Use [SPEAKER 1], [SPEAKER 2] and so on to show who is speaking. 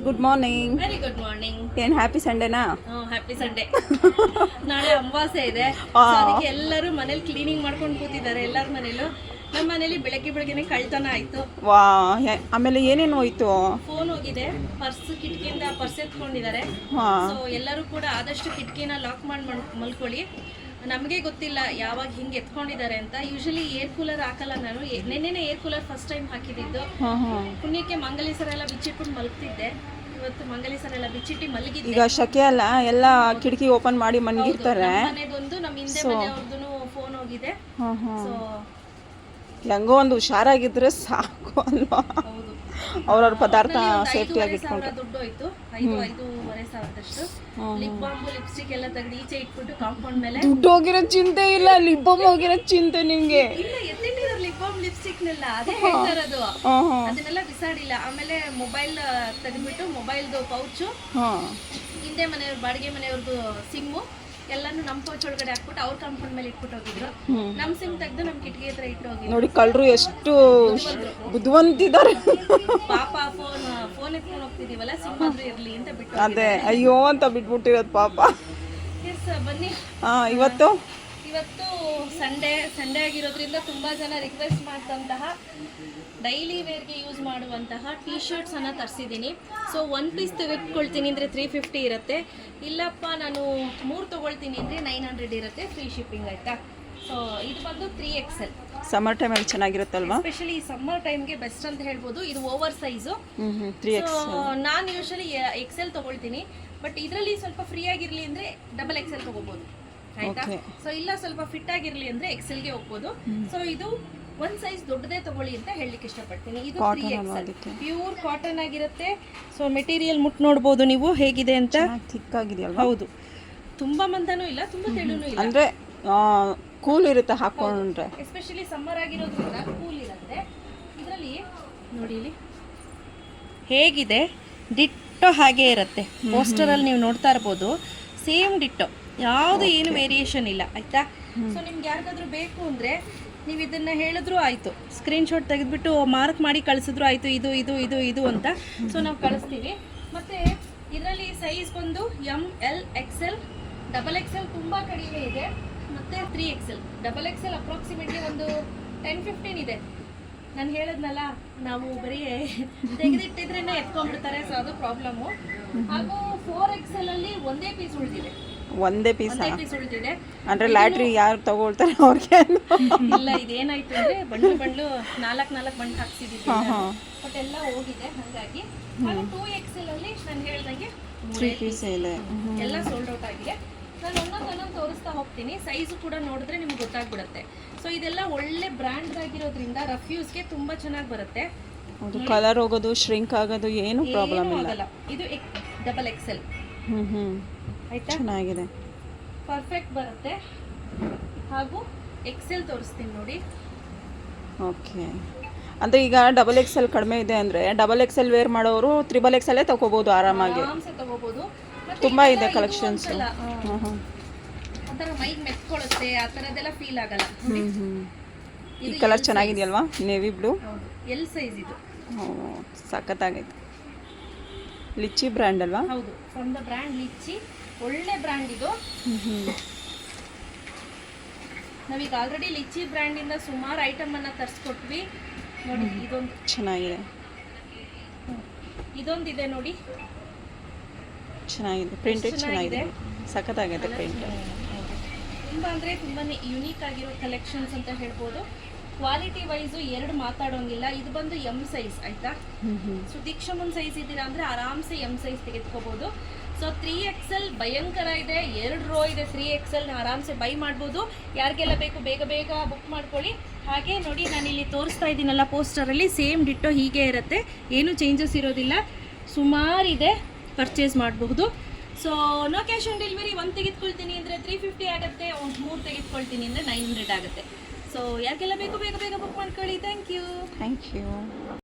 [SPEAKER 1] Good morning.
[SPEAKER 2] Very good morning.
[SPEAKER 1] ಏನು happy ಸಂಡೇನಾ?
[SPEAKER 2] Happy Sunday. ನಾಳೆ ಅಮಾವಾಸ್ಯೆ ಇದೆ, so ಅದಕ್ಕೆ ಎಲ್ಲರೂ ಮನೇಲಿ ಕ್ಲೀನಿಂಗ್ ಮಾಡ್ಕೊಂಡು ಕೂತಿದ್ದಾರೆ. ಎಲ್ಲರ ಮನೇಲೂ. ನಮ್ಮ ಮನೇಲಿ ಬೆಳಗ್ಗೆನೆ ಕಳ್ತನ ಆಯ್ತು.
[SPEAKER 1] ವಾ, ಆಮೇಲೆ ಏನೇನು ಹೋಯ್ತು?
[SPEAKER 2] ಫೋನ್ ಹೋಗಿದೆ, ಪರ್ಸ್, ಕಿಟಕಿಯಿಂದ ಪರ್ಸ್ ಎತ್ಕೊಂಡಿದ್ದಾರೆ. ಸೊ ಎಲ್ಲರೂ ಕೂಡ ಆದಷ್ಟು ಕಿಟಕಿನ ಲಾಕ್ ಮಾಡಿ ಮಲ್ಕೊಳ್ಳಿ. ನಮಗೆ ಗೊತ್ತಿಲ್ಲ ಯಾವಾಗ ಹಿಂಗೆ ಎತ್ಕೊಂಡಿದ್ದಾರೆ ಅಂತ. ಯೂಶಲಿ ಏರ್ ಕೂಲರ್ ಹಾಕಲ್ಲ ನಾನು. ನೆನ್ನೆನೇ ಏರ್ ಕೂಲರ್ ಫಸ್ಟ್ ಟೈಮ್ ಹಾಕಿದ್ದು. ಪುಣ್ಯಕ್ಕೆ ಮಂಗಲಿ ಸರ ಎಲ್ಲ ಬಿಚ್ಚಿಟ್ಬಿಟ್ಟು ಮಲಗ್ತಿದ್ದೆ. ಇವತ್ತು ಮಂಗಲಿ ಸರ ಎಲ್ಲ ಬಿಚ್ಚಿಟ್ಟು ಮಲಗಿದ್ದೆ.
[SPEAKER 1] ಈಗ ಶಕೆ ಅಲ್ಲ, ಎಲ್ಲ ಕಿಟಕಿ ಓಪನ್ ಮಾಡಿ ಮಲಗಿರ್ತಾರೆ.
[SPEAKER 2] ಮನೆದೊಂದು ನಮ್ಮ ಹಿಂದೆ ಮನೆಯವ್ರದ್ದು ಫೋನ್ ಹೋಗಿದೆ. ಸೊ
[SPEAKER 1] ಹೆಂಗೋ ಒಂದು ಹುಷಾರಾಗಿದ್ರೆ ಸಾಕು ಅಲ್ವಾ? ಅವ್ರವ್ರ ಪದಾರ್ಥ ಸೇಫ್ಟಿಯಾಗಿ ಇಟ್ಕೊಂಡು.
[SPEAKER 2] ದುಡ್ಡು ಹೋಯ್ತು, 5,500 ಸಾವಿರದಷ್ಟು. ಲಿಪ್ ಬಾಂಬ್, ಲಿಪ್ಸ್ಟಿಕ್ ಎಲ್ಲ ತೆಗೆದು ಈಚೆ ಇಟ್ಬಿಟ್ಟು ಕಾಂಪೌಂಡ್ ಮೇಲೆ.
[SPEAKER 1] ದುಡ್ಡು ಹೋಗಿರೋ ಚಿಂತೆ ಇಲ್ಲ, ಲಿಪ್ ಬಾಂಬ್ ಹೋಗಿರೋ ಚಿಂತೆ ನಿಮ್ಗೆ.
[SPEAKER 2] ಇಲ್ಲ, ಎತ್ತಿಟ್ಟಿರೋ ಲಿಪ್ ಬಾಂಬ್, ಲಿಪ್ಸ್ಟಿಕ್ನೆಲ್ಲ ಅದೇ ಹೇಳ್ತಾ ಇರೋದು. ಅದನ್ನೆಲ್ಲ ಬಿಸಾಡಿಲ್ಲ. ಆಮೇಲೆ ಮೊಬೈಲ್ ತೆಗೆದ್ಬಿಟ್ಟು ಮೊಬೈಲ್ದು ಪೌಚು, ಹಿಂದೆ ಮನೆಯವ್ರ ಬಾಡಿಗೆ ಮನೆಯವ್ರದ್ದು ಸಿಮ್ಮು ಎಲ್ಲಾನು ನಮ್ಮ ಪೌಚ್ ಒಳಗಡೆ ಹಾಕ್ಬಿಟ್ಟು ಅವ್ರ ಕಾಂಪೌಂಡ್ ಮೇಲೆ ಇಟ್ಬಿಟ್ಟು ಹೋಗಿದ್ರು. ನಮ್ಮ ಸಿಮ್ ತೆಗೆದು ನಮ್ಮ ಕಿಟಕಿ ಹತ್ರ ಇಟ್ಟು ಹೋಗಿದ್ರು.
[SPEAKER 1] ನೋಡಿ ಕಳ್ಳರು ಎಷ್ಟು ಬುದ್ಧಿವಂತಿದ್ದಾರೆ.
[SPEAKER 2] ಪಾಪ ಫೋನ್ ಎತ್ಕೊಂಡು ಹೋಗ್ತಿದೀವಲ್ಲ, ಸಿಮ್ ಆದ್ರೂ ಇರ್ಲಿ ಅಂತ ಬಿಟ್ಟು.
[SPEAKER 1] ಅದೇ ಅಯ್ಯೋ ಅಂತ ಬಿಟ್ಬಿಟ್ಟಿರೋದು ಪಾಪ.
[SPEAKER 2] ಎಸ್, ಬನ್ನಿ.
[SPEAKER 1] ಇವತ್ತು ಸಂಡೇ ಆಗಿರೋದ್ರಿಂದ ತುಂಬಾ ಜನ ರಿಕ್ವೆಸ್ಟ್ ಮಾಡ್ತಂತಹ
[SPEAKER 2] ಡೈಲಿ ವೇರ್ಗೆ ಯೂಸ್ ಮಾಡುವಂತಹ ಟೀ ಶರ್ಟ್ಸ್ ಅನ್ನ ತರಿಸಿದ್ದೀನಿ. ಸೊ 1 ಪೀಸ್ ತೆಗೆದುಕೊಳ್ತೀನಿ ಅಂದರೆ 350 ಇರುತ್ತೆ. ಇಲ್ಲಪ್ಪ ನಾನು 3 ತೊಗೊಳ್ತೀನಿ ಅಂದರೆ 900 ಇರುತ್ತೆ, ಫ್ರೀ ಶಿಪ್ಪಿಂಗ್ ಆಯಿತಾ. ಸೊ ಇದು ಬಂದು 3XL.
[SPEAKER 1] ಸಮ್ಮರ್ ಟೈಮಲ್ಲಿ ಚೆನ್ನಾಗಿರುತ್ತಲ್ವಾ?
[SPEAKER 2] ಎಸ್ಪೆಷಲಿ ಸಮ್ಮರ್ ಟೈಮ್ಗೆ ಬೆಸ್ಟ್ ಅಂತ ಹೇಳ್ಬೋದು. ಇದು ಓವರ್ ಸೈಜು. ನಾನು ಯೂಶಲಿ XL ತೊಗೊಳ್ತೀನಿ, ಬಟ್ ಇದರಲ್ಲಿ ಸ್ವಲ್ಪ ಫ್ರೀ ಆಗಿರಲಿ ಅಂದರೆ XXL ತೊಗೋಬೋದು ಆಯಿತಾ. ಸೊ ಇಲ್ಲ ಸ್ವಲ್ಪ ಫಿಟ್ ಆಗಿರಲಿ ಅಂದರೆ XLಗೆ ಹೋಗ್ಬೋದು. ಸೊ ಇದು ಒಂದು ಸೈಜ್ ದೊಡ್ಡದೇ ತಗೊಳ್ಳಿ ಅಂತ ಹೇಳಲಿಕ್ಕೆ ಇಷ್ಟಪಡ್ತೀನಿ. ಇದು 3XL ಪ್ಯೂರ್ ಕಾಟನ್ ಆಗಿರುತ್ತೆ. ಸೊ ಮೆಟೀರಿಯಲ್ ಮುಟ್ಟು ನೋಡ್ಬೋದು ನೀವು ಹೇಗಿದೆ ಅಂತ.
[SPEAKER 1] ಥಿಕ್ ಆಗಿದೆಯಲ್ವಾ?
[SPEAKER 2] ಹೌದು, ತುಂಬಾ ಮಂದನೂ ಇಲ್ಲ, ತುಂಬಾ ತೆಳುನೂ ಇಲ್ಲ.
[SPEAKER 1] ಅಂದ್ರೆ ಕೂಲ್ ಇರುತ್ತೆ ಹಾಕೊಂಡ್ರೆ.
[SPEAKER 2] ಎಸ್ಪೆಷಲಿ ಸಮ್ಮರ್ ಆಗಿರೋದ್ರಿಂದ ಕೂಲ್ ಇರುತ್ತೆ. ಇದರಲ್ಲಿ ನೋಡಿ ಇಲ್ಲಿ ಹೇಗಿದೆ, ಡಿಟ್ಟೋ ಹಾಗೆ ಇರುತ್ತೆ. ಪೋಸ್ಟರಲ್ಲಿ ನೀವು ನೋಡ್ತಾ ಇರ್ಬೋದು, ಸೇಮ್ ಡಿಟ್ಟೋ, ಯಾವುದು ಏನು ವೇರಿಯೇಷನ್ ಇಲ್ಲ ಆಯ್ತಾ. ಸೊ ನಿಮ್ಗೆ ಯಾರಿಗಾದ್ರೂ ಬೇಕು ಅಂದರೆ ನೀವು ಇದನ್ನು ಹೇಳಿದ್ರು ಆಯಿತು, ಸ್ಕ್ರೀನ್ಶಾಟ್ ತೆಗೆದುಬಿಟ್ಟು ಮಾರ್ಕ್ ಮಾಡಿ ಕಳಿಸಿದ್ರು ಆಯಿತು, ಇದು ಇದು ಇದು ಇದು ಅಂತ. ಸೊ ನಾವು ಕಳಿಸ್ತೀವಿ. ಮತ್ತು ಇದರಲ್ಲಿ ಸೈಜ್ ಬಂದು ML, XL, XXL ತುಂಬ ಕಡಿಮೆ ಇದೆ, ಮತ್ತು 3XL. XXL ಅಪ್ರಾಕ್ಸಿಮೇಟ್ಲಿ ಒಂದು 10-15 ಇದೆ. ನಾನು ಹೇಳಿದ್ನಲ್ಲ, ನಾವು ಬರೀ ತೆಗೆದಿಟ್ಟಿದ್ರೇ ಎತ್ಕೊಂಡ್ಬಿಡ್ತಾರೆ, ಸೊ ಅದು ಪ್ರಾಬ್ಲಮ್ಮು. ಹಾಗೂ 4XL ಅಲ್ಲಿ ಒಂದೇ ಪೀಸ್ ಉಳಿದಿದೆ.
[SPEAKER 1] ಒಂದೇ ಪೀಸ್
[SPEAKER 2] ಉಳಿದಿದೆ
[SPEAKER 1] ಅಂದ್ರೆ ಲ್ಯಾಟ್ರಿ ಯಾರು ತಗೊಳ್ತಾರೆ ಅವ್ರಿಗೆ.
[SPEAKER 2] ಇಲ್ಲ, ಇದೇನಾಯ್ತು ಅಂದ್ರೆ ಬಂಡ್ಲು 4 ಬಂಡ್ ಹಾಕ್ಸಿದ್ದೀವಿ, ಬಟ್ ಎಲ್ಲ ಹೋಗಿದೆ. ಹಾಗಾಗಿ 2XL ಅಲ್ಲಿ ನಾನು ಹೇಳ್ದಂಗೆ
[SPEAKER 1] 3 ಪೀಸ್ ಇದೆ,
[SPEAKER 2] ಎಲ್ಲ ಸೋಲ್ಡ್ ಔಟ್ ಆಗಿದೆ. ನಾನು ಒಂದೊಂದು ತೋರಿಸ್ತಾ ಹೋಗ್ತೀನಿ. ಸೈಜು ಕೂಡ ನೋಡಿದ್ರೆ ನಿಮ್ಗೆ ಗೊತ್ತಾಗ್ಬಿಡುತ್ತೆ. ಸೊ ಇದೆಲ್ಲ ಒಳ್ಳೆ ಬ್ರ್ಯಾಂಡ್ ಆಗಿರೋದ್ರಿಂದ ರಫ್ ಯೂಸ್ಗೆ ತುಂಬಾ ಚೆನ್ನಾಗಿ ಬರುತ್ತೆ.
[SPEAKER 1] ಕಲರ್ ಹೋಗೋದು, ಶ್ರಿಂಕ್ ಆಗೋದು ಏನು ಪ್ರಾಬ್ಲಮ್ ಇಲ್ಲ.
[SPEAKER 2] ಇದು XXL ಆಯ್ತಾ,
[SPEAKER 1] ಚೆನ್ನಾಗಿದೆ,
[SPEAKER 2] ಪರ್ಫೆಕ್ಟ್ ಬರುತ್ತೆ. ಹಾಗೂ XL ತೋರಿಸ್ತೀನಿ ನೋಡಿ.
[SPEAKER 1] ಓಕೆ, ಅಂದರೆ ಈಗ XXL ಕಡಿಮೆ ಇದೆ ಅಂದರೆ XXL ವೇರ್ ಮಾಡೋರು XXL ತಗೋಬಹುದು, ಆರಾಮಾಗಿ
[SPEAKER 2] ತಗೋಬಹುದು.
[SPEAKER 1] ತುಂಬಾ ಇದೆ ಕಲೆಕ್ಷನ್ಸ್.
[SPEAKER 2] ಒಂಥರ ಮೈಗೆ ಮೆತ್ಕೊಳ್ಳುತ್ತೆ, ಆ ಥರದ್ದೆಲ್ಲ ಫೀಲ್ ಆಗಲ್ಲ.
[SPEAKER 1] ಈ ಕಲರ್ ಚೆನ್ನಾಗಿದೆಯಲ್ವಾ, ನೇವಿ ಬ್ಲೂ.
[SPEAKER 2] ಎಲ್ ಸೈಜ್ ಇದು.
[SPEAKER 1] ಸಖತ್ತಾಗೈತೆ. ಲಿಚ್ಚಿ ಬ್ರ್ಯಾಂಡ್ ಅಲ್ವಾ?
[SPEAKER 2] ಹೌದು, ಫ್ರಮ್ ದ ಬ್ರ್ಯಾಂಡ್ ಲಿಚ್ಚಿ. ಒಳ್ಳೆ ಬ್ರ್ಯಾಂಡ್ ಇದು. ನಾವೀಗ ಆಲ್ರೆಡಿ ಲಿಚ್ಚಿ ಬ್ರ್ಯಾಂಡಿಂದ ಸುಮಾರು ಐಟಮ್ ಅನ್ನ ತರಿಸ್ಕೊಟ್ವಿ. ನೋಡಿ, ಇದೊಂದು ಚೆನ್ನಾಗಿದೆ, ಇದೊಂದಿದೆ ನೋಡಿ,
[SPEAKER 1] ಚೆನ್ನಾಗಿದೆ, ಪ್ರಿಂಟ್ ಚೆನ್ನಾಗಿದೆ, ಸಖತ್ತಾಗಿದೆ ಪ್ರಿಂಟ್.
[SPEAKER 2] ತುಂಬ ಅಂದರೆ ತುಂಬಾ ಯುನೀಕ್ ಆಗಿರೋ ಕಲೆಕ್ಷನ್ಸ್ ಅಂತ ಹೇಳ್ಬೋದು. ಕ್ವಾಲಿಟಿ ವೈಸು ಎರಡು ಮಾತಾಡೋಂಗಿಲ್ಲ. ಇದು ಬಂದು M ಸೈಜ್ ಆಯಿತಾ. ಸೊ ದೀಕ್ಷಮನ್ ಸೈಜ್ ಇದ್ದೀರಾ ಅಂದರೆ ಆರಾಮ್ಸೆ M ಸೈಜ್ ತೆಗೆದುಕೋಬೋದು. ಸೊ 3XL ಭಯಂಕರ ಇದೆ, 2 ರೋ ಇದೆ. 3XL ಆರಾಮ್ಸೆ ಬೈ ಮಾಡ್ಬೋದು. ಯಾರಿಗೆಲ್ಲ ಬೇಕು ಬೇಗ ಬೇಗ ಬುಕ್ ಮಾಡ್ಕೊಳ್ಳಿ. ಹಾಗೆ ನೋಡಿ, ನಾನಿಲ್ಲಿ ತೋರಿಸ್ತಾ ಇದ್ದೀನಲ್ಲ ಪೋಸ್ಟರಲ್ಲಿ, ಸೇಮ್ ಡಿಟ್ಟೋ ಹೀಗೆ ಇರುತ್ತೆ, ಏನೂ ಚೇಂಜಸ್ ಇರೋದಿಲ್ಲ. ಸುಮಾರಿದೆ, ಪರ್ಚೇಸ್ ಮಾಡಬಹುದು. So no cash on delivery. 1 ತೆಗೆದುಕೊಳ್ತೀನಿ ಅಂದರೆ 350 ಆಗುತ್ತೆ, 3 ತೆಗೆದುಕೊಳ್ತೀನಿ ಅಂದರೆ 900 ಆಗುತ್ತೆ. ಸೊ ಯಾರಿಗೆಲ್ಲ ಬೇಕು ಬೇಗ ಬೇಗ ಬುಕ್ ಮಾಡ್ಕೊಳ್ಳಿ. Thank you.